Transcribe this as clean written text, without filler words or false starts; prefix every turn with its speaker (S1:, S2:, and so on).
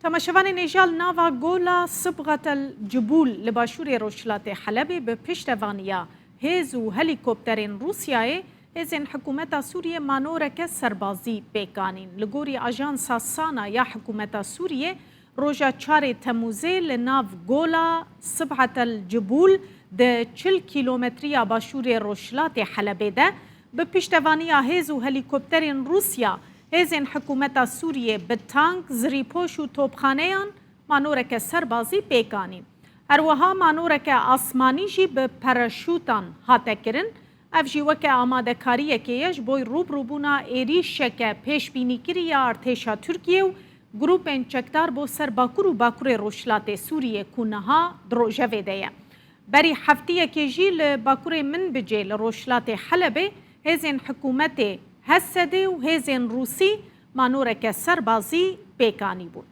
S1: تماشاوان نژال ناوا گولا صبغة الجبول لباشور روشلات حلب به پشتوانیا هیز و هلیکوپترین روسیای هیزین حکومت سوریه مانورک سربازی بیکانین لگوری آژانسا سانا یا حکومت سوریه روژا 4 تموزه لناو گولا صبغة الجبول ده 40 کیلومتری باشور روشلات حلب ده به پشتوانیا هیز و هلیکوپترین روسیا هیزین حکومت سوریه به تانک زریپوش و توپخانهان مانورک سربازی پیکانی. هروها مانورک آسمانی جی به پرشوتان هاته کرن اف جی وک آماده کاریه کهیش بوی روبروبونا ایریشک پیش بینی کری یا ارتشا ترکیه و گروپین چکدار بو سر باکور و باکور روشلات سوریه کونها دروجه ویده. بری هفتیه که جی لباکور من بجه لروشلات حلبه هیزین حکومت هسده و هیزین روسی مانورک سربازی پیکانی بود.